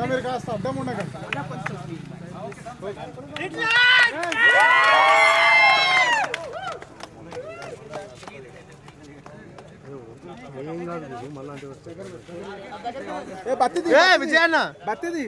మీరు కాస్త అడ్డం ఉండగా విజయన్న బతిది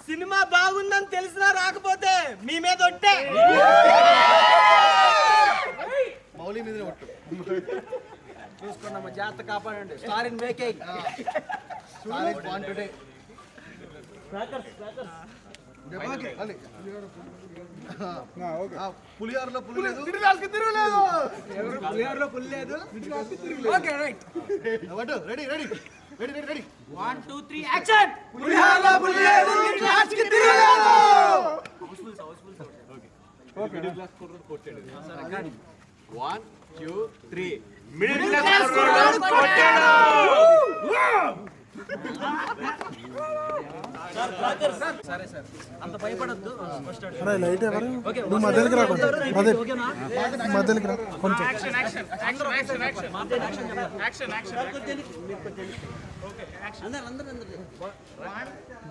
సినిమా బాగుందని తెలిసినా రాకపోతే మీ మీద ఒట్టే మౌలి మీద చూసుకున్నాము జాగ్రత్త కాపాడండి స్టార్ ఇన్ మేకింగ్ పులిహారలో పులి లేదు పులిహారలో పులి లేదు okay right ready ready ready ready ready 1 2 3 action పులిహారలో పులి లేదు క్లాస్ కి తిరగలేదు ఓకే మిడిల్ క్లాస్ కుర్రోడు కొట్టాడు 1 2 3 మిడిల్ క్లాస్ కుర్రోడు కొట్టాడు సరే సార్ అంత భయపడొద్దు అరే లైట్ ఎవరు నువ్వు మధ్యలోకి రా కొంచెం మధ్యలోకి రా కొంచెం action action action action action action action okay action అందరూ 1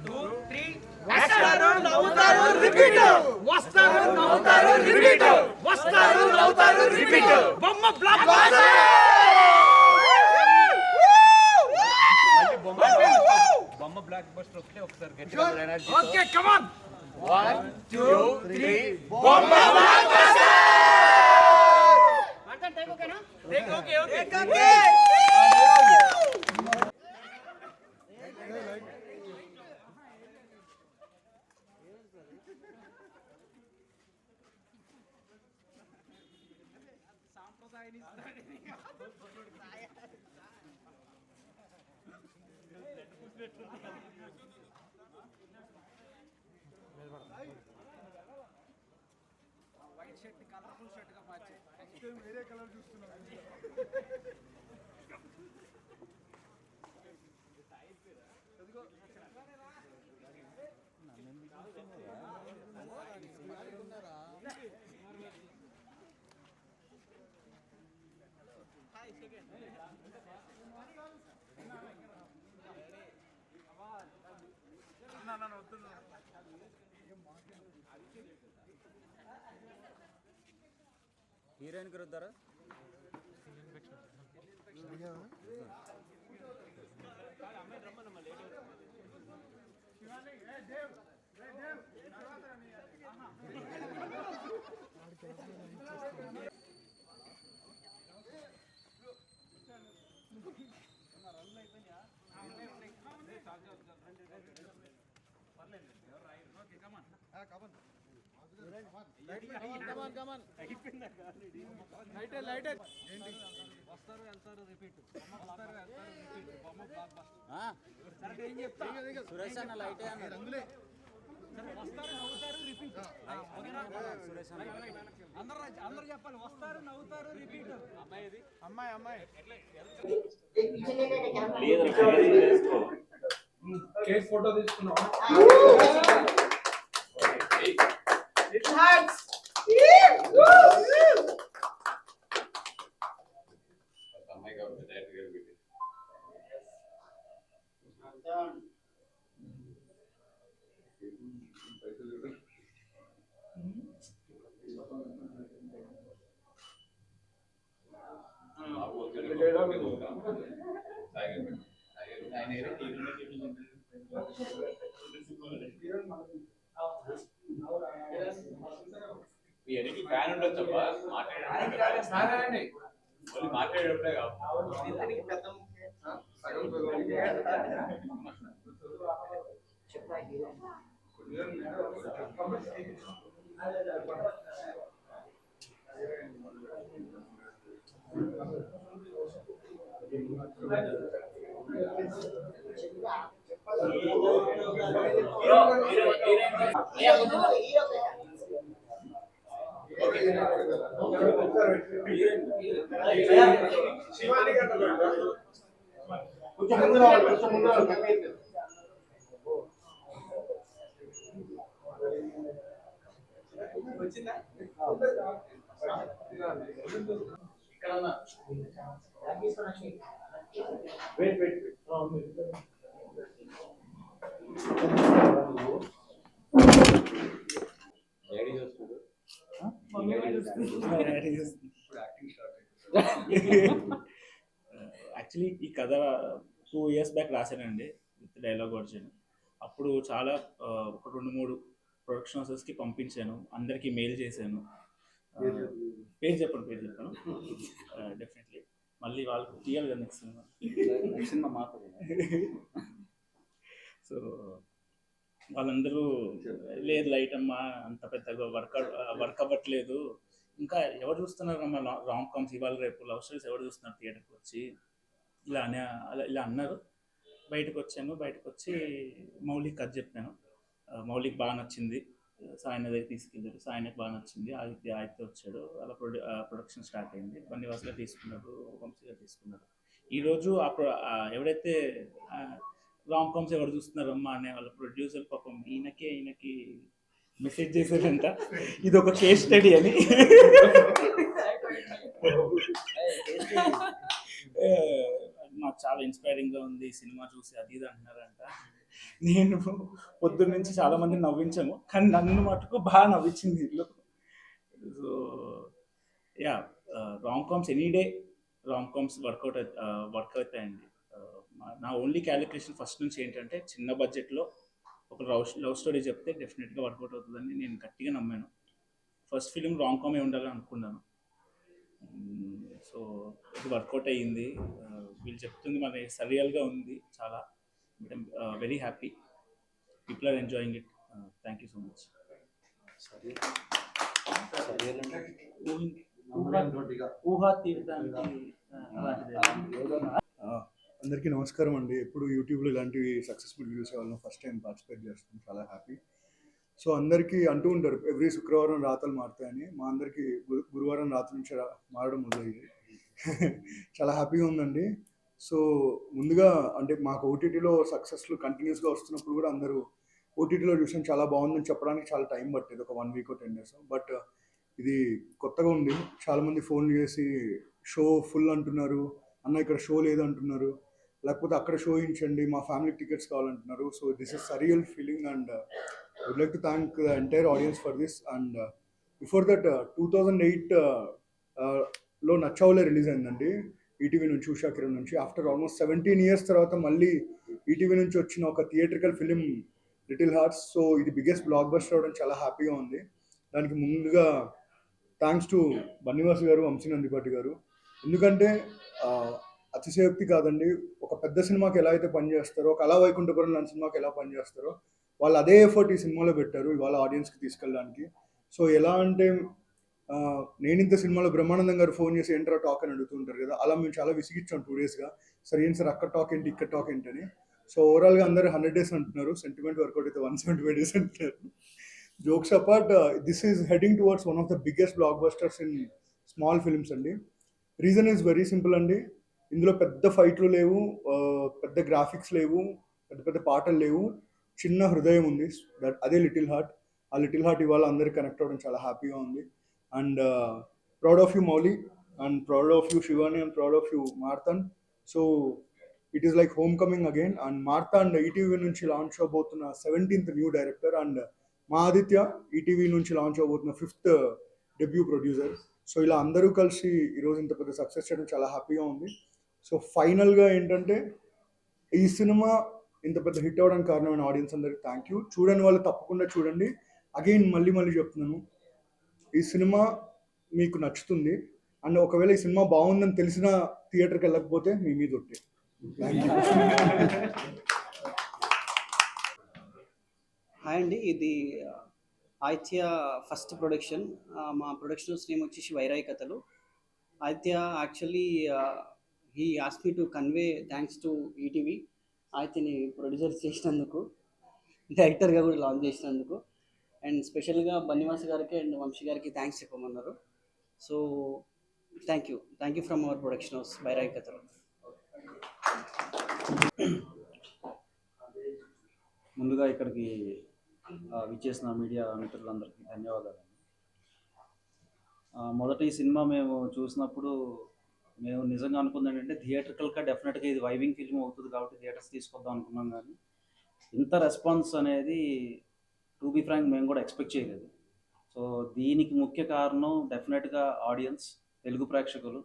2 3 వస్తారు నవ్వుతారు రిపీట్ వస్తారు నవ్వుతారు రిపీట్ వస్తారు నవ్వుతారు రిపీట్ బొమ్మ బ్లాక్ బస్టర్ బొమ్మ బ్లాక్ బస్టర్ వస్తే ఒకసారి గట్టిగా ఎనర్జీ ఓకే కమ్ ఆన్ 1 2 3 బొమ్మ బ్లాక్ బస్టర్ మాటన్ టేక్ ఓకేనా టేక్ ఓకే ఓకే ఓకే సాంప్రదాయాన్ని వైట్ షర్ట్ కలర్ఫుల్ షర్ట్ గా మార్చి వేరే కలర్ చూస్తున్నాను హీరోయిన్ కురుద్దారా వస్తారు వెళ్తారు రిపీట్ వస్తారు వెళ్తారు రిపీట్ బొమ్మ బ్లాక్ బస్టర్ ఏం చెప్తా సురేష్ అన్న లైట్ అందులో వస్తారు నవ్వుతారు రిపీట్ సురేష్ అన్న అందరూ చెప్పాలి వస్తారు నవ్వుతారు రిపీట్ అమ్మాయి అమ్మాయి అమ్మాయి కేక్ ఫోటో తీసుకున్నాం ఫ్యాన్ ఉండొచ్చబ్బా మాట్లాడండి యాక్చువల్లీ ఈ కథ 2 years బ్యాక్ రాశానండి విత్ డైలాగ్ వర్జన్. అప్పుడు చాలా ఒక 2-3 ప్రొడక్షన్ హౌసెస్కి పంపించాను, అందరికీ మెయిల్ చేశాను. పేరు చెప్పాను డెఫినెట్లీ మళ్ళీ వాళ్ళకి తీయాలి కదా నెక్స్ట్ సినిమా మాత్రం. సో వాళ్ళందరూ లేదు లైట్ అమ్మా అంత పెద్దగా వర్క్ అవ్వట్లేదు, ఇంకా ఎవరు చూస్తున్నారమ్మా రామ్ కామ్స్ ఇవాళ రేపు లవ్ స్టోరీస్ ఎవరు చూస్తున్నారు థియేటర్కి వచ్చి ఇలా అన్నారు. బయటకు వచ్చి మౌలిక్ కథ చెప్పాను. మౌలిక్ బాగా నచ్చింది, సాయన దగ్గర తీసుకెళ్ళారు, సాయనకు బాగా నచ్చింది, ఆదిత్య వచ్చాడు, అలా ప్రొడక్షన్ స్టార్ట్ అయింది. బన్నీవాసుగా తీసుకున్నారు, వంశీగా తీసుకున్నారు. ఈరోజు ఎవరైతే రామ్ కామ్స్ ఎవరు చూస్తున్నారమ్మా అనే వాళ్ళ ప్రొడ్యూసర్ పాపం ఈయనకి మెసేజ్ చేశారంట, ఇది ఒక కేస్ స్టడీ అని. నాకు చాలా ఇన్స్పైరింగ్గా ఉంది సినిమా చూసి, అది ఇది అంటున్నారంట. నేను పొద్దున్న నుంచి చాలా మంది నవ్వించాను, కానీ నన్ను మటుకు బాగా నవ్వించింది ఇల్లు. So yeah, Ram comms any day Ram comms work అవుతాయండి. నా ఓన్లీ క్యాలిక్యులేషన్ ఫస్ట్ నుంచి ఏంటంటే, చిన్న బడ్జెట్లో ఒక లవ్ స్టోరీ చెప్తే డెఫినెట్గా వర్కౌట్ అవుతుందని నేను గట్టిగా నమ్మాను. ఫస్ట్ ఫిలిం రామ్ కామే ఉండాలని అనుకున్నాను. సో ఇది వర్కౌట్ అయ్యింది. వీళ్ళు చెప్తుంది మన సరియల్గా ఉంది చాలా. Very happy, people are enjoying it. Thank you so much. ఊహా తీర్థానికి అందరికీ నమస్కారం అండి. ఎప్పుడు యూట్యూబ్లో ఇలాంటివి సక్సెస్ఫుల్ వీడియోస్ కావాలని ఫస్ట్ టైం పార్టిసిపేట్ చేస్తాను, చాలా హ్యాపీ. సో అందరికీ అంటూ ఉంటారు ఎవ్రీ శుక్రవారం రాతలు మారుతాయని, మా అందరికీ గురువారం రాత్రి నుంచి మారడం మొదలయ్యింది. చాలా హ్యాపీగా ఉందండి. సో ముందుగా అంటే మాకు ఓటీటీలో సక్సెస్లు కంటిన్యూస్గా వస్తున్నప్పుడు కూడా అందరూ ఓటీటీలో చూసాం చాలా బాగుందని చెప్పడానికి చాలా టైం పట్టేది, ఒక 1 week or 10 days. బట్ ఇది కొత్తగా ఉంది. చాలామంది ఫోన్ చేసి షో ఫుల్ అంటున్నారు, అన్న ఇక్కడ షో లేదు అంటున్నారు, లేకపోతే అక్కడ షో ఇచ్చండి మా ఫ్యామిలీ టికెట్స్ కావాలంటున్నారు. So this is surreal feeling and I would like to thank the entire audience for this. And before that 2008లో నచ్చావులే రిలీజ్ అయిందండి ఈటీవీ నుంచి, ఉషా కిరణ్ నుంచి. ఆఫ్టర్ ఆల్మోస్ట్ 17 years తర్వాత మళ్ళీ ఈటీవీ నుంచి వచ్చిన ఒక theatrical film little hearts. So ఇది బిగ్గెస్ట్ బ్లాక్ బస్టర్ అవడం చాలా హ్యాపీగా ఉంది. దానికి ముందుగా థ్యాంక్స్ టు బన్నీవాసు గారు, వంశీ నందిపాటి గారు. ఎందుకంటే అతిశయోక్తి కాదండి, ఒక పెద్ద సినిమాకి ఎలా అయితే పనిచేస్తారో, ఒక అలా వైకుంఠపురం లాంటి సినిమాకి ఎలా పనిచేస్తారో వాళ్ళు అదే ఎఫర్ట్ ఈ సినిమాలో పెట్టారు ఇవాళ ఆడియన్స్కి తీసుకెళ్ళడానికి. సో ఎలా అంటే నేను ఇంత సినిమాలో బ్రహ్మానందం గారు ఫోన్ చేసి ఏంట్రా టాక్ అని అడుగుతుంటారు కదా, అలా మేము చాలా విసిగిచ్చాం 2 daysగా. సరే ఏంటి సార్ అక్కడ టాక్ ఏంటి ఇక్కడ టాక్ ఏంటి అని. సో ఓవరాల్గా అందరూ 100 days అంటున్నారు, సెంటిమెంట్ వర్కౌట్ అయితే 175 days అంటున్నారు. Jokes apart, this is heading towards one of the biggest black busters in small films అండి. రీజన్ ఈజ్ వెరీ సింపుల్ అండి. ఇందులో పెద్ద ఫైట్లు లేవు, పెద్ద గ్రాఫిక్స్ లేవు, పెద్ద పెద్ద పాటలు లేవు, చిన్న హృదయం ఉంది. అదే లిటిల్ హార్ట్. ఆ లిటిల్ హార్ట్ ఇవాళ అందరికి కనెక్ట్ అవ్వడం చాలా హ్యాపీగా ఉంది. And proud of you Mouli, and proud of you Shivani, and proud of you Marthand. So it is like home coming again. And Marthand ETV నుంచి లాంచ్ అవబోతున్న 17th న్యూ డైరెక్టర్, అండ్ మా ఆదిత్య ఈటీవీ నుంచి లాంచ్ అవబోతున్న 5th డెబ్యూ ప్రొడ్యూసర్. సో ఇలా అందరూ కలిసి ఈరోజు ఇంత పెద్ద సక్సెస్ చేయడం చాలా హ్యాపీగా ఉంది. సో ఫైనల్గా ఏంటంటే, ఈ సినిమా ఇంత పెద్ద హిట్ అవ్వడానికి కారణమైన ఆడియన్స్ అందరికి థ్యాంక్ యూ. చూడని వాళ్ళు తప్పకుండా చూడండి. అగైన్ మళ్ళీ చెప్తున్నాను, ఈ సినిమా మీకు నచ్చుతుంది. అండ్ ఒకవేళ ఈ సినిమా బాగుందని తెలిసిన థియేటర్కి వెళ్ళకపోతే మీ మీద ఒట్టే. హాయ్ అండి, ఇది ఆదిత్య ఫస్ట్ ప్రొడక్షన్. మా ప్రొడక్షన్స్ నేమ్ వచ్చేసి Virayi Kathalu. Aditya actually he ask me to convey thanks to ETV ఆదిత్యని ప్రొడ్యూసర్ చేసినందుకు, డైరెక్టర్గా కూడా లాంచ్ చేసినందుకు, అండ్ స్పెషల్గా బన్నివాస్ గారికి అండ్ వంశీ గారికి థ్యాంక్స్ చెప్పమన్నారు. So thank you from our production house Virayi Kathalu. ముందుగా ఇక్కడికి విచ్చేసిన మీడియా మిత్రులందరికీ ధన్యవాదాలు. మొదటి సినిమా మేము చూసినప్పుడు మేము నిజంగా అనుకుంది ఏంటంటే థియేటర్కల్గా డెఫినెట్గా ఇది వైవింగ్ ఫిల్మ్ అవుతుంది కాబట్టి థియేటర్స్ తీసుకొద్దాం అనుకున్నాం, కానీ ఇంత రెస్పాన్స్ అనేది టు బి ఫ్రాంక్ మేము కూడా ఎక్స్పెక్ట్ చేయలేదు. సో దీనికి ముఖ్య కారణం డెఫినెట్గా ఆడియన్స్, తెలుగు ప్రేక్షకులు.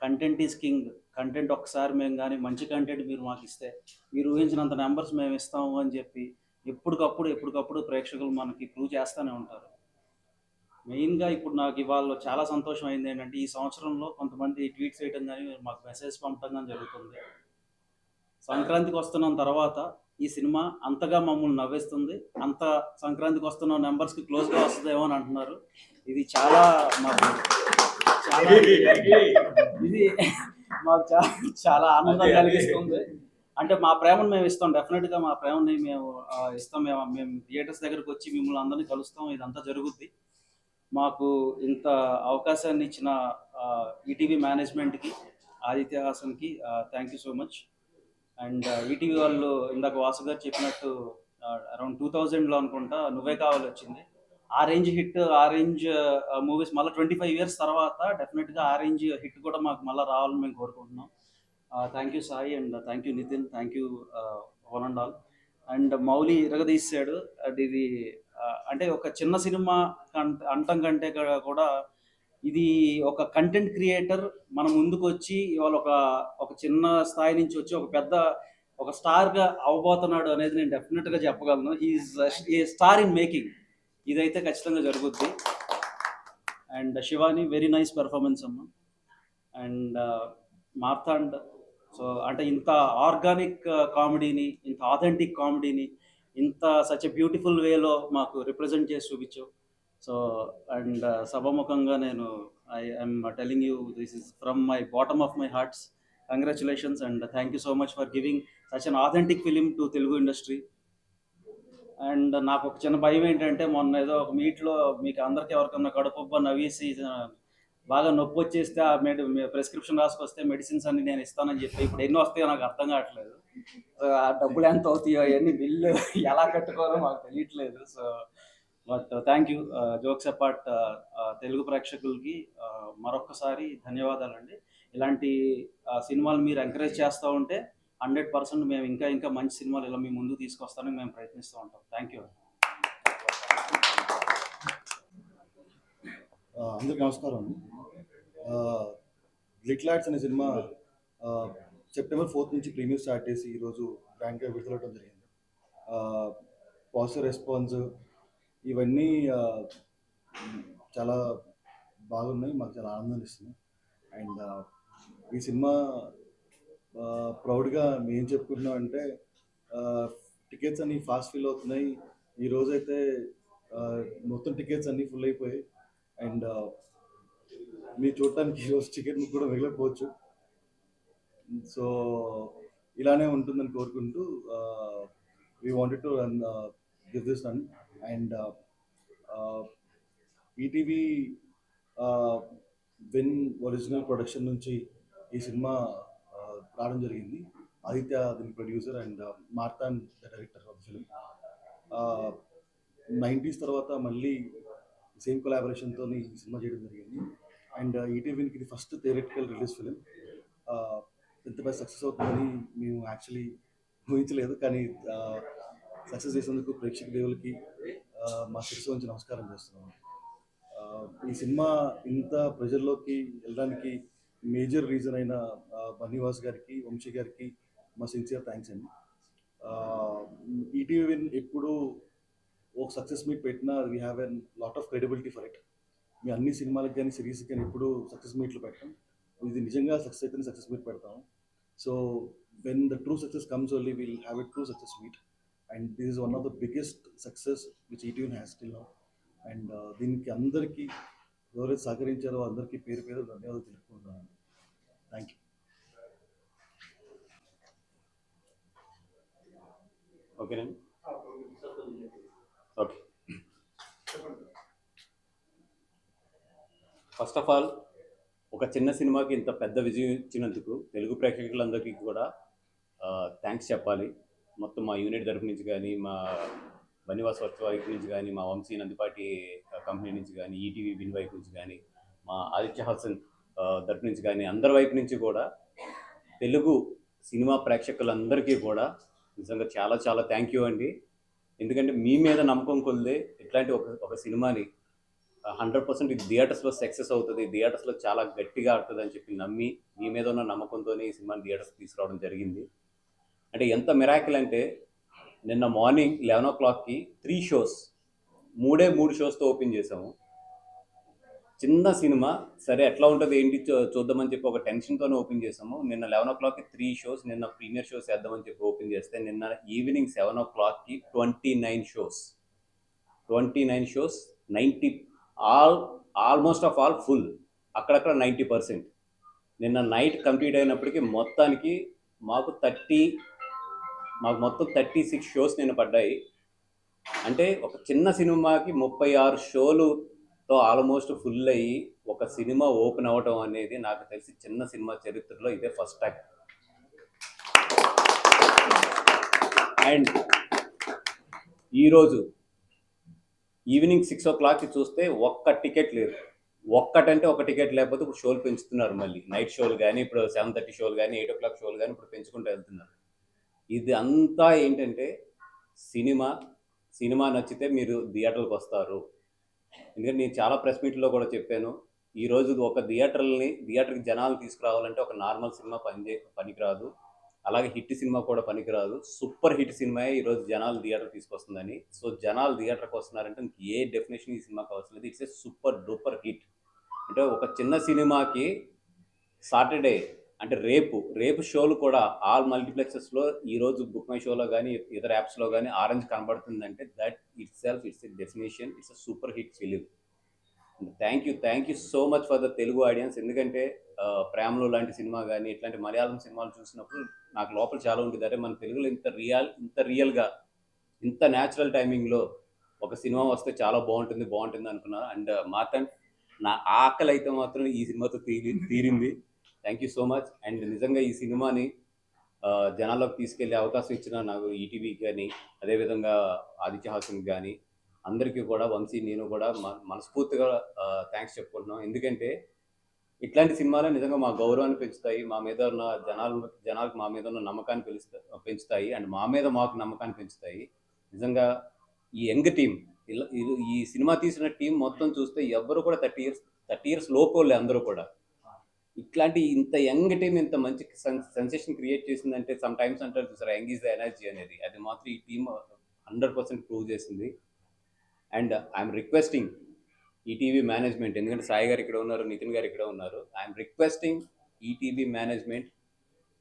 Content is king. కంటెంట్ ఒకసారి మేము కానీ మంచి కంటెంట్ మీరు మాకు ఇస్తే మీరు ఊహించినంత నెంబర్స్ మేము ఇస్తాము అని చెప్పి ఎప్పటికప్పుడు ప్రేక్షకులు మనకి ప్రూవ్ చేస్తూనే ఉంటారు. మెయిన్గా ఇప్పుడు నాకు ఇవాళ చాలా సంతోషం అయింది ఏంటంటే ఈ సంవత్సరంలో కొంతమంది ట్వీట్స్ చేయడం కానీ మాకు మెసేజ్ పంపడం కానీ జరుగుతుంది. సంక్రాంతికి వస్తున్నాం తర్వాత ఈ సినిమా అంతగా మమ్మల్ని నవ్వేస్తుంది, అంత సంక్రాంతికి వస్తున్న నెంబర్స్కి క్లోజ్గా వస్తుందేమో అని అంటున్నారు. ఇది చాలా మాకు చాలా ఆనందం కలిగిస్తుంది. అంటే మా ప్రేమను మేము ఇస్తాం, డెఫినెట్గా మా ప్రేమని మేము ఇస్తాం. మేము థియేటర్స్ దగ్గరకు వచ్చి మిమ్మల్ని అందరినీ కలుస్తాం, ఇదంతా జరుగుద్ది. మాకు ఇంత అవకాశాన్ని ఇచ్చిన ఈటీవీ మేనేజ్మెంట్కి, ఆదిత్య హాసన్కి thank you so much. And ETV వాళ్ళు ఇందాక వాసు గారు చెప్పినట్టు అరౌండ్ 2000లో అనుకుంటా నువ్వే కావాలి వచ్చింది. ఆ రేంజ్ హిట్, ఆ రేంజ్ మూవీస్ మళ్ళీ 25 years తర్వాత డెఫినెట్గా ఆ రేంజ్ హిట్ కూడా మాకు మళ్ళీ రావాలని మేము కోరుకుంటున్నాం. Thank you Sai, and thank you Nitin, thank you one and all. And Mouli ఇరగదీశాడు. అది ఇది అంటే ఒక చిన్న సినిమా అంటం కంటే కూడా ఇది ఒక కంటెంట్ క్రియేటర్ మన ముందుకు వచ్చి ఇవాళ ఒక చిన్న స్థాయి నుంచి వచ్చి ఒక స్టార్గా అవ్వబోతున్నాడు అనేది నేను డెఫినెట్గా చెప్పగలను. ఈ స్టార్ ఇన్ మేకింగ్. ఇదైతే ఖచ్చితంగా జరుగుద్ది. And Shivani very nice performance అమ్మ. అండ్ మార్తాండ్, సో అంటే ఇంత ఆర్గానిక్ కామెడీని, ఇంత ఆథెంటిక్ కామెడీని ఇంత సచ్ ఎ బ్యూటిఫుల్ వేలో మాకు రిప్రజెంట్ చేసి చూపించావు. సో అండ్ సభాముఖంగా నేను I'm telling you this is from my bottom of my hearts. Congratulations and thank you so much for giving such an authentic film to Telugu industry. And నాకు ఒక చిన్న భయం ఏంటంటే మొన్న ఏదో ఒక మీట్లో మీకు అందరికీ ఎవరికన్నా కడుపుబ్బ నవ్వేసి బాగా నొప్పి వచ్చేస్తే ఆ ప్రిస్క్రిప్షన్ రాసుకొస్తే మెడిసిన్స్ అన్ని నేను ఇస్తానని చెప్పి ఇప్పుడు ఎన్ని వస్తాయో నాకు అర్థం కావట్లేదు. ఆ డబ్బులు ఎంత అవుతాయో అవన్నీ బిల్లు ఎలా కట్టుకోవాలో మాకు తెలియట్లేదు. So but thank you. Jokes apart, Telugu ప్రేక్షకులకి మరొక్కసారి ధన్యవాదాలండి. ఇలాంటి సినిమాలు మీరు ఎంకరేజ్ చేస్తూ ఉంటే 100% మేము ఇంకా మంచి సినిమాలు ఇలా మీ ముందుకు తీసుకొస్తానని మేము ప్రయత్నిస్తూ ఉంటాం. Thank you. అందరికీ నమస్కారం అండి. లిటిల్ హార్ట్స్ అనే సినిమా September 4th నుంచి ప్రీమియర్ స్టార్ట్ చేసి ఈరోజు గ్రాండ్గా విడుదలవడం జరిగింది. పాజిటివ్ రెస్పాన్స్ ఇవన్నీ చాలా బాగున్నాయి, మాకు చాలా ఆనందాన్ని ఇస్తున్నాయి. అండ్ ఈ సినిమా ప్రౌడ్గా మేము చెప్పుకుంటున్నాం అంటే టికెట్స్ అన్నీ ఫాస్ట్ ఫిల్ అవుతున్నాయి. ఈరోజైతే మొత్తం టికెట్స్ అన్నీ ఫుల్ అయిపోయాయి. అండ్ మీరు చూడటానికి ఈరోజు టికెట్ కూడా మిగలకపోవచ్చు. సో ఇలానే ఉంటుందని కోరుకుంటూ we wanted to give this run. And ETV win original production నుంచి ఈ సినిమా రావడం జరిగింది. ఆదిత్య దీని producer and Marthan the director of the film. 90s తర్వాత మళ్ళీ సేమ్ కొలాబరేషన్తో ఈ సినిమా చేయడం జరిగింది. అండ్ ఈటీవీకి ఇది ఫస్ట్ థియేట్రికల్ రిలీజ్ ఫిలిం. ఎంత పెద్ద సక్సెస్ అవుతుందని మేము యాక్చువల్లీ ఊహించలేదు, కానీ సక్సెస్ చేసేందుకు ప్రేక్షక దేవులకి మా శిరస్సు నుంచి నమస్కారం చేస్తున్నాము. ఈ సినిమా ఇంత ప్రజల్లోకి వెళ్ళడానికి మేజర్ రీజన్ అయిన బన్నివాస్ గారికి, వంశీ గారికి మా సిన్సియర్ థ్యాంక్స్ అండి. ఈటీవీ ఎప్పుడు ఒక సక్సెస్ మీట్ పెట్టినా we have an lot of credibility for it. మీ అన్ని సినిమాలకు కానీ సిరీస్కి కానీ ఎప్పుడు సక్సెస్ మీట్లు పెట్టాం. ఇది నిజంగా సక్సెస్ అయితేనే సక్సెస్ మీట్ పెడతాం. So when the true success comes only will have a true success meet. And this is one of the biggest success which ETV has till now. And దీనికి అందరికీ ఎవరైతే సహకరించారో అందరికీ పేరు పేరు ధన్యవాదాలు తెలుపుకుంటున్నాను. Thank you. ఓకేనండి. ఓకే, ఫస్ట్ ఆఫ్ ఆల్ ఒక చిన్న సినిమాకి ఇంత పెద్ద విజయం ఇచ్చినందుకు తెలుగు ప్రేక్షకులందరికీ కూడా థ్యాంక్స్ చెప్పాలి. మొత్తం మా యూనిట్ తరపు నుంచి కానీ, మా బనివాస్ వర్క్ వైపు నుంచి కానీ, మా వంశీ నందిపాటి కంపెనీ నుంచి కానీ, ఈటీవీ విన్ వైపు నుంచి కానీ, మా ఆదిత్య హాసన్ తరపు నుంచి కానీ, అందరి వైపు నుంచి కూడా తెలుగు సినిమా ప్రేక్షకులందరికీ కూడా నిజంగా చాలా చాలా థ్యాంక్ యూ అండి. ఎందుకంటే మీ మీద నమ్మకం కొలిదే ఇట్లాంటి ఒక సినిమాని 100% ఇది థియేటర్స్లో సక్సెస్ అవుతుంది, థియేటర్స్లో చాలా గట్టిగా ఆడుతుంది అని చెప్పి నమ్మి మీ మీద ఉన్న నమ్మకంతోనే ఈ సినిమాని థియేటర్స్ తీసుకురావడం జరిగింది. అంటే ఎంత మిరాకిల్ అంటే నిన్న మార్నింగ్ 11 o'clockకి 3 shows, 3 షోస్తో ఓపెన్ చేసాము. చిన్న సినిమా, సరే ఎట్లా ఉంటుంది ఏంటి చూద్దామని చెప్పి ఒక టెన్షన్తోనే ఓపెన్ చేసాము. నిన్న 11 o'clockకి 3 shows, నిన్న ప్రీమియర్ షోస్ వేద్దామని చెప్పి ఓపెన్ చేస్తే నిన్న evening 7 o'clockకి 29 shows, 90 almost of all full, అక్కడక్కడ 90%. నిన్న నైట్ కంప్లీట్ అయినప్పటికీ మొత్తానికి మాకు మొత్తం 36 షోస్ నిన్న పడ్డాయి. అంటే ఒక చిన్న సినిమాకి 36 షోలుతో ఆల్మోస్ట్ ఫుల్ అయ్యి ఒక సినిమా ఓపెన్ అవ్వటం అనేది నాకు తెలిసి చిన్న సినిమా చరిత్రలో ఇదే ఫస్ట్ టైం. అండ్ ఈరోజు ఈవినింగ్ 6 o'clockకి చూస్తే ఒక్క టికెట్ లేదు. ఒక్కటంటే ఒక టికెట్ లేకపోతే ఇప్పుడు షోలు పెంచుతున్నారు, మళ్ళీ నైట్ షోలు కానీ, ఇప్పుడు 7:30 షోలు కానీ, 8 o'clock షోలు కానీ ఇప్పుడు పెంచుకుంటూ వెళ్తున్నారు. ఇది అంతా ఏంటంటే సినిమా నచ్చితే మీరు థియేటర్కి వస్తారు. ఎందుకంటే నేను చాలా ప్రెస్ మీట్లో కూడా చెప్పాను, ఈరోజు ఒక థియేటర్కి జనాలు తీసుకురావాలంటే ఒక నార్మల్ సినిమా పనికిరాదు, అలాగే హిట్ సినిమా కూడా పనికిరాదు, సూపర్ హిట్ సినిమా ఈరోజు జనాలు థియేటర్ తీసుకొస్తుందని. సో జనాలు థియేటర్కి వస్తున్నారంటే ఏ డెఫినేషన్ ఈ సినిమాకి అవసరం లేదు, it's a super duper hit. అంటే ఒక చిన్న సినిమాకి సాటర్డే అంటే రేపు షోలు కూడా ఆల్ మల్టీప్లెక్సెస్లో ఈరోజు బుక్ మై షోలో కానీ ఇతర యాప్స్లో కానీ ఆరెంజ్ కనబడుతుందంటే that it's a definition, it's a super hit film. Thank you so much for the Telugu audience. ఎందుకంటే ప్రేమలో లాంటి సినిమా కానీ ఇట్లాంటి మలయాళం సినిమాలు చూసినప్పుడు నాకు లోపల చాలా ఉంటుంది, అరే మన తెలుగులో ఇంత రియల్గా ఇంత న్యాచురల్ టైమింగ్లో ఒక సినిమా వస్తే చాలా బాగుంటుంది అనుకున్నాను. అండ్ నా ఆకలి అయితే మాత్రం ఈ సినిమాతో తీరింది. Thank you so much. And నిజంగా ఈ సినిమాని జనాల్లోకి తీసుకెళ్లే అవకాశం ఇచ్చిన నాకు ఈటీవీకి కానీ, అదేవిధంగా ఆదిత్య హాసన్కి కానీ అందరికీ కూడా, వంశీ నేను కూడా మనస్ఫూర్తిగా థ్యాంక్స్ చెప్పుకుంటున్నాం. ఎందుకంటే ఇట్లాంటి సినిమాలే నిజంగా మా గౌరవాన్ని పెంచుతాయి, మా మీద ఉన్న జనాలకు మా మీద ఉన్న నమ్మకాన్ని పెంచుతాయి, అండ్ మాకు నమ్మకాన్ని పెంచుతాయి. నిజంగా ఈ యంగ్ టీం, ఈ సినిమా తీసిన టీం మొత్తం చూస్తే ఎవ్వరు కూడా 30 years లోపోలే, అందరూ కూడా. ఇట్లాంటి ఇంత యంగ్ టీం ఇంత మంచి సెన్సేషన్ క్రియేట్ చేసిందంటే సమ్ టైమ్స్ అంటారు చూసారా, యంగ్ ఈజ్ ద ఎనర్జీ అనేది, అది మాత్రం ఈ టీం 100% ప్రూవ్ చేసింది. And I'm requesting ETV management, ఎందుకంటే సాయి గారు ఇక్కడ ఉన్నారు, నితిన్ గారు ఇక్కడ ఉన్నారు, I'm requesting ETV management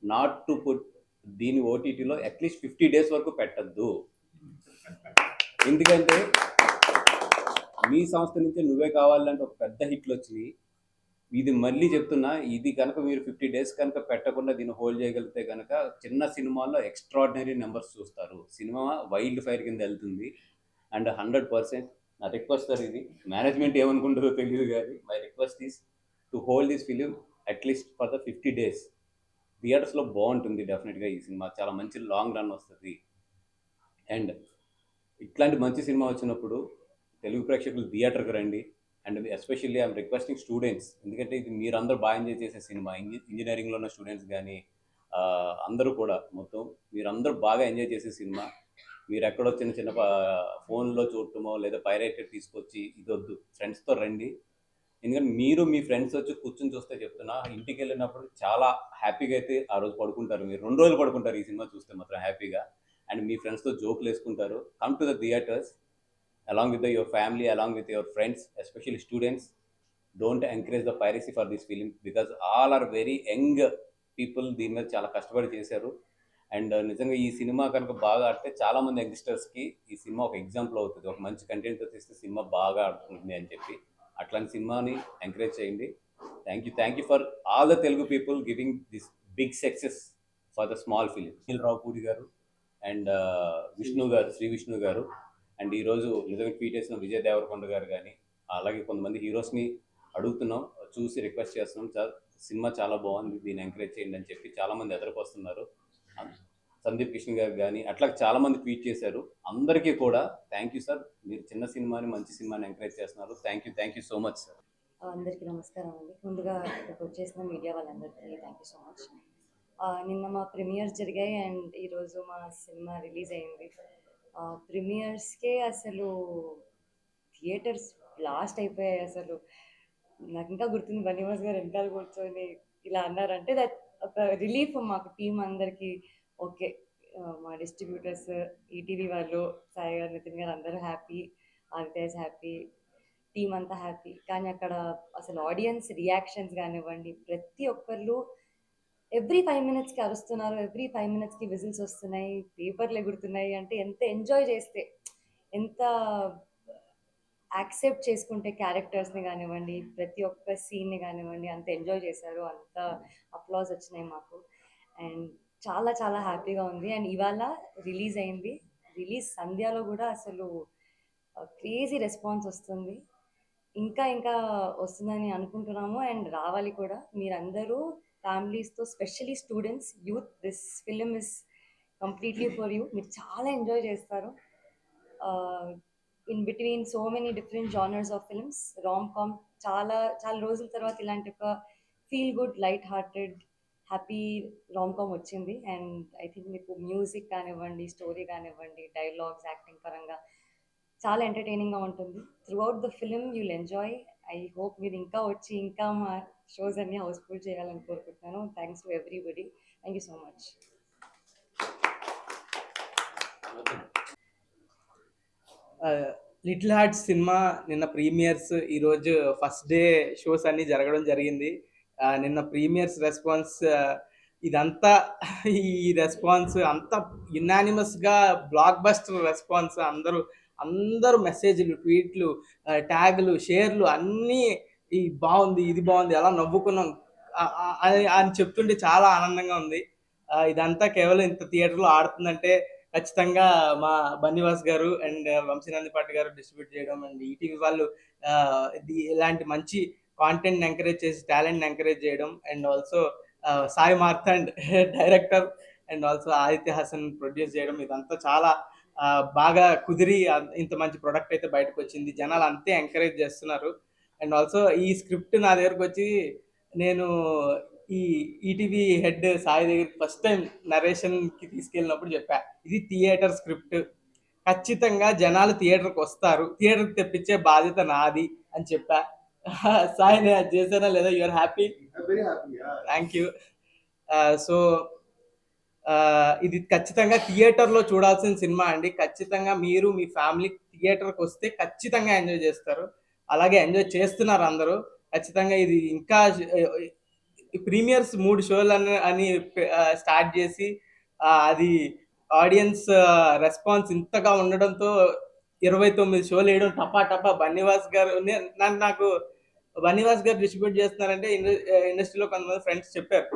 not to put దీని ఓటీటీలో అట్లీస్ట్ 50 days వరకు పెట్టద్దు. ఎందుకంటే మీ సంస్థ నుంచి నువ్వే కావాలంటే ఒక పెద్ద హిట్లు వచ్చినాయి. ఇది మళ్ళీ చెప్తున్నా, ఇది కనుక మీరు 50 days కనుక పెట్టకుండా దీన్ని హోల్డ్ చేయగలిగితే కనుక చిన్న సినిమాల్లో ఎక్స్ట్రాడినరీ నెంబర్స్ చూస్తారు, సినిమా వైల్డ్ ఫైర్ కింద వెళ్తుంది. అండ్ 100% నా రిక్వెస్ట్ సార్, ఇది మేనేజ్మెంట్ ఏమనుకుంటుందో తెలియదు కానీ my request is to hold this film at least for the 50 days. థియేటర్స్లో బాగుంటుంది డెఫినెట్గా, ఈ సినిమా చాలా మంచి లాంగ్ రన్ వస్తుంది. అండ్ ఇట్లాంటి మంచి సినిమా వచ్చినప్పుడు తెలుగు ప్రేక్షకులు థియేటర్కి రండి. And especially I'm requesting students, ఎందుకంటే ఇది మీరందరూ బాగా ఎంజాయ్ చేసే సినిమా, ఇంజనీరింగ్లో ఉన్న స్టూడెంట్స్ కానీ అందరూ కూడా మొత్తం మీరందరూ బాగా ఎంజాయ్ చేసే సినిమా. మీరు ఎక్కడో చిన్న ఫోన్లో చూడటమో లేదా పైరేటెడ్ తీసుకొచ్చి ఇదొద్దు, ఫ్రెండ్స్తో రండి. ఎందుకంటే మీరు మీ ఫ్రెండ్స్ వచ్చి కూర్చొని చూస్తే చెప్తున్నా, ఇంటికి వెళ్ళినప్పుడు చాలా హ్యాపీగా అయితే ఆ రోజు పడుకుంటారు, మీరు 2 రోజులు పడుకుంటారు ఈ సినిమా చూస్తే మాత్రం హ్యాపీగా. అండ్ మీ ఫ్రెండ్స్తో జోకులు వేసుకుంటారు. Come to the theatres along with your family, along with your friends, especially students. Don't encourage the piracy for this film because all are very young people దీని మీద చాలా కష్టపడి చేశారు. అండ్ నిజంగా ఈ సినిమా కనుక బాగా ఆడితే చాలామంది యంగ్స్టర్స్కి ఈ సినిమా ఒక ఎగ్జాంపుల్ అవుతుంది. ఒక మంచి కంటెంట్తో తీస్తే సినిమా బాగా ఆడుతుంది అని చెప్పి అట్లాంటి సినిమాని ఎంకరేజ్ చేయండి. Thank you for all the Telugu people giving this big success for the small film. Nikhil Ravupudi garu and Vishnu గారు, శ్రీ విష్ణు గారు, అండ్ ఈరోజు నిజంగా ట్వీట్ చేసిన విజయ్ దేవరకొండ గారు కానీ, అలాగే కొంతమంది హీరోస్ని అడుగుతున్నాం, చూసి రిక్వెస్ట్ చేస్తున్నాం, సార్ సినిమా చాలా బాగుంది, దీన్ని ఎంకరేజ్ చేయండి అని చెప్పి చాలామంది ఎదురుకొస్తున్నారు. సందీప్ కిషన్ గారు కానీ అట్లా చాలామంది ట్వీట్ చేశారు. అందరికీ కూడా థ్యాంక్ యూ సార్, మీరు చిన్న సినిమాని మంచి సినిమాని ఎంకరేజ్ చేస్తున్నారు. Thank you so much sir. అందరికీ నమస్కారం అండి. ముందుగా ఇక్కడికి వచ్చేసిన మీడియా వాళ్ళందరికీ థ్యాంక్ యూ సో మచ్. నిన్న మా ప్రీమియర్స్ జరిగాయి అండ్ ఈరోజు మా సినిమా రిలీజ్ అయింది. ప్రీమియర్స్కే అసలు థియేటర్స్ బ్లాస్ట్ అయిపోయాయి. అసలు నాకు ఇంకా గుర్తుంది, బన్నీవాస్ గారు వెనకాల కూర్చొని ఇలా అన్నారంటే దట్ ఒక రిలీఫ్ మాకు టీం అందరికీ. ఓకే, మా డిస్ట్రిబ్యూటర్స్, ఈటీవీ వాళ్ళు, సాయి గారు, నితిన్ గారు అందరూ హ్యాపీ, ఆదిత్య హ్యాపీ, టీం అంతా హ్యాపీ. కానీ అక్కడ అసలు ఆడియన్స్ రియాక్షన్స్ కానివ్వండి, ప్రతి ఒక్కళ్ళు ఎవ్రీ 5 minutesకి అరుస్తున్నారు, ఎవ్రీ 5 minutesకి విజిల్స్ వస్తున్నాయి, పేపర్లు ఎగురుతున్నాయి. అంటే ఎంత ఎంజాయ్ చేస్తే, ఎంత యాక్సెప్ట్ చేసుకుంటే క్యారెక్టర్స్ని కానివ్వండి, ప్రతి ఒక్క సీన్ని కానివ్వండి, అంత ఎంజాయ్ చేశారు, అంత అప్లాజ్ వచ్చినాయి మాకు. అండ్ చాలా చాలా హ్యాపీగా ఉంది. అండ్ ఇవాళ రిలీజ్ అయింది. రిలీజ్ సంధ్యాలో కూడా అసలు క్రేజీ రెస్పాన్స్ వస్తుంది. ఇంకా ఇంకా వస్తుందని అనుకుంటున్నాము అండ్ రావాలి కూడా. మీరందరూ ఫ్యామిలీస్తో, specially students, youth, this film is completely for you. మీరు చాలా ఎంజాయ్ చేస్తారు. In between so many different genres of films, rom com, చాలా చాలా రోజుల తర్వాత ఇలాంటి ఒక feel good, light hearted, happy rom com వచ్చింది. అండ్ ఐ థింక్ మీకు మ్యూజిక్ కానివ్వండి, స్టోరీ కానివ్వండి, డైలాగ్స్, యాక్టింగ్ పరంగా చాలా ఎంటర్టైనింగ్గా ఉంటుంది. Throughout the film you'll enjoy. I hope మీరు ఇంకా వచ్చి ఇంకా మా షోస్ అన్ని హౌస్ఫుల్ చేయాలని కోరుకుంటున్నాను. Thanks to everybody. Thank you so much. Little hearts cinema నిన్న ప్రీమియర్స్, ఈరోజు ఫస్ట్ డే షోస్ అన్నీ జరగడం జరిగింది. నిన్న ప్రీమియర్స్ రెస్పాన్స్ ఇదంతా, ఈ రెస్పాన్స్ అంతా యునానిమస్గా బ్లాక్ బస్టర్ రెస్పాన్స్. అందరూ మెసేజ్లు, ట్వీట్లు, ట్యాగులు, షేర్లు అన్నీ ఈ బాగుంది, ఇది బాగుంది, అలా నవ్వుకున్నాం అని చెప్తుంటే చాలా ఆనందంగా ఉంది. ఇదంతా కేవలం ఇంత థియేటర్లో ఆడుతుందంటే ఖచ్చితంగా మా బన్నీవాస్ గారు అండ్ వంశీనందిపాటి గారు డిస్ట్రిబ్యూట్ చేయడం, అండ్ ఈటీవీ వాళ్ళు ఇలాంటి మంచి కాంటెంట్ ఎంకరేజ్ చేసి టాలెంట్ ఎంకరేజ్ చేయడం, and also Sai Marthand director and also Aditya Hasan produce చేయడం, ఇదంతా చాలా బాగా కుదిరి ఇంత మంచి ప్రొడక్ట్ అయితే బయటకు వచ్చింది. జనాలు అంతే ఎంకరేజ్ చేస్తున్నారు. అండ్ ఆల్సో ఈ స్క్రిప్ట్ నా దగ్గరకు వచ్చి, నేను ఈ ఈటీవీ హెడ్ సాయి దగ్గరికి ఫస్ట్ టైం నరేషన్కి తీసుకెళ్ళినప్పుడు చెప్పా, ఇది థియేటర్ స్క్రిప్ట్, ఖచ్చితంగా జనాలు థియేటర్కి వస్తారు, థియేటర్కి తెప్పించే బాధ్యత నాది అని చెప్పా. సాయి నేను అది చేశానా లేదా? You are happy? Thank you. So ఇది ఖచ్చితంగా థియేటర్లో చూడాల్సిన సినిమా అండి. ఖచ్చితంగా మీరు మీ ఫ్యామిలీ థియేటర్కి వస్తే ఖచ్చితంగా ఎంజాయ్ చేస్తారు. అలాగే ఎంజాయ్ చేస్తున్నారు అందరూ. ఖచ్చితంగా ఇది ఇంకా ప్రీమియర్స్ 3 షోలు అని స్టార్ట్ చేసి అది ఆడియన్స్ రెస్పాన్స్ ఇంతగా ఉండడంతో 29 షోలు వేయడం టపా. బన్నీవాస్ గారు, నాకు బన్నీవాస్ గారు డిస్ట్రిబ్యూట్ చేస్తున్నారంటే ఇండస్ట్రీలో కొంతమంది ఫ్రెండ్స్ చెప్పారు,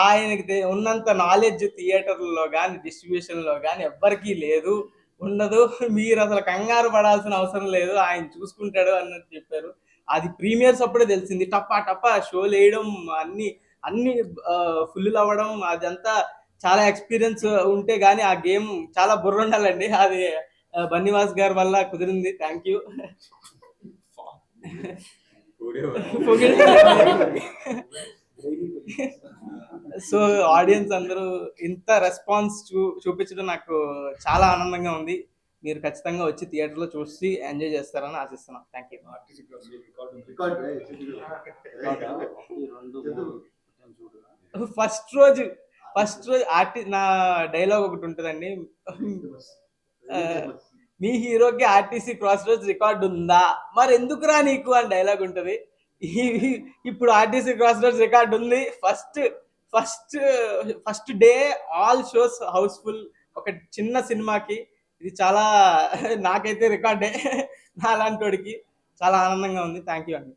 ఆయనకి ఉన్నంత నాలెడ్జ్ థియేటర్లో కానీ డిస్ట్రిబ్యూషన్లో కానీ ఎవ్వరికీ లేదు, ఉండదు. మీరు అసలు కంగారు పడాల్సిన అవసరం లేదు, ఆయన చూసుకుంటాడు అన్నట్టు చెప్పారు. అది ప్రీమియర్స్ అప్పుడే తెలిసింది. టపా షోలు వేయడం, అన్ని ఫుల్ అవ్వడం, అదంతా చాలా ఎక్స్పీరియన్స్ ఉంటే కానీ ఆ గేమ్ చాలా బుర్ర ఉండాలండి. అది బన్నీవాస్ గారి వల్ల కుదిరింది. Thank you. సో ఆడియన్స్ అందరూ ఇంత రెస్పాన్స్ చూపించడం నాకు చాలా ఆనందంగా ఉంది. మీరు ఖచ్చితంగా వచ్చి థియేటర్లో చూసి ఎంజాయ్ చేస్తారని ఆశిస్తున్నాం. Thank you. ఫస్ట్ రోజు నా డైలాగ్ ఒకటి ఉంటుందండి, మీ హీరోకి ఆర్టీసీ క్రాస్ రోడ్స్ రికార్డు ఉందా, మరి ఎందుకురా నీకు అని డైలాగ్ ఉంటుంది. ఇప్పుడు ఆర్టీసీ క్రాస్ రోడ్స్ రికార్డ్ ఉంది. First first day all shows housefull ఒక చిన్న సినిమాకి. ఇది చాలా నాకైతే రికార్డే. నాలాంటి వాడికి చాలా ఆనందంగా ఉంది. థ్యాంక్ యూ అండి.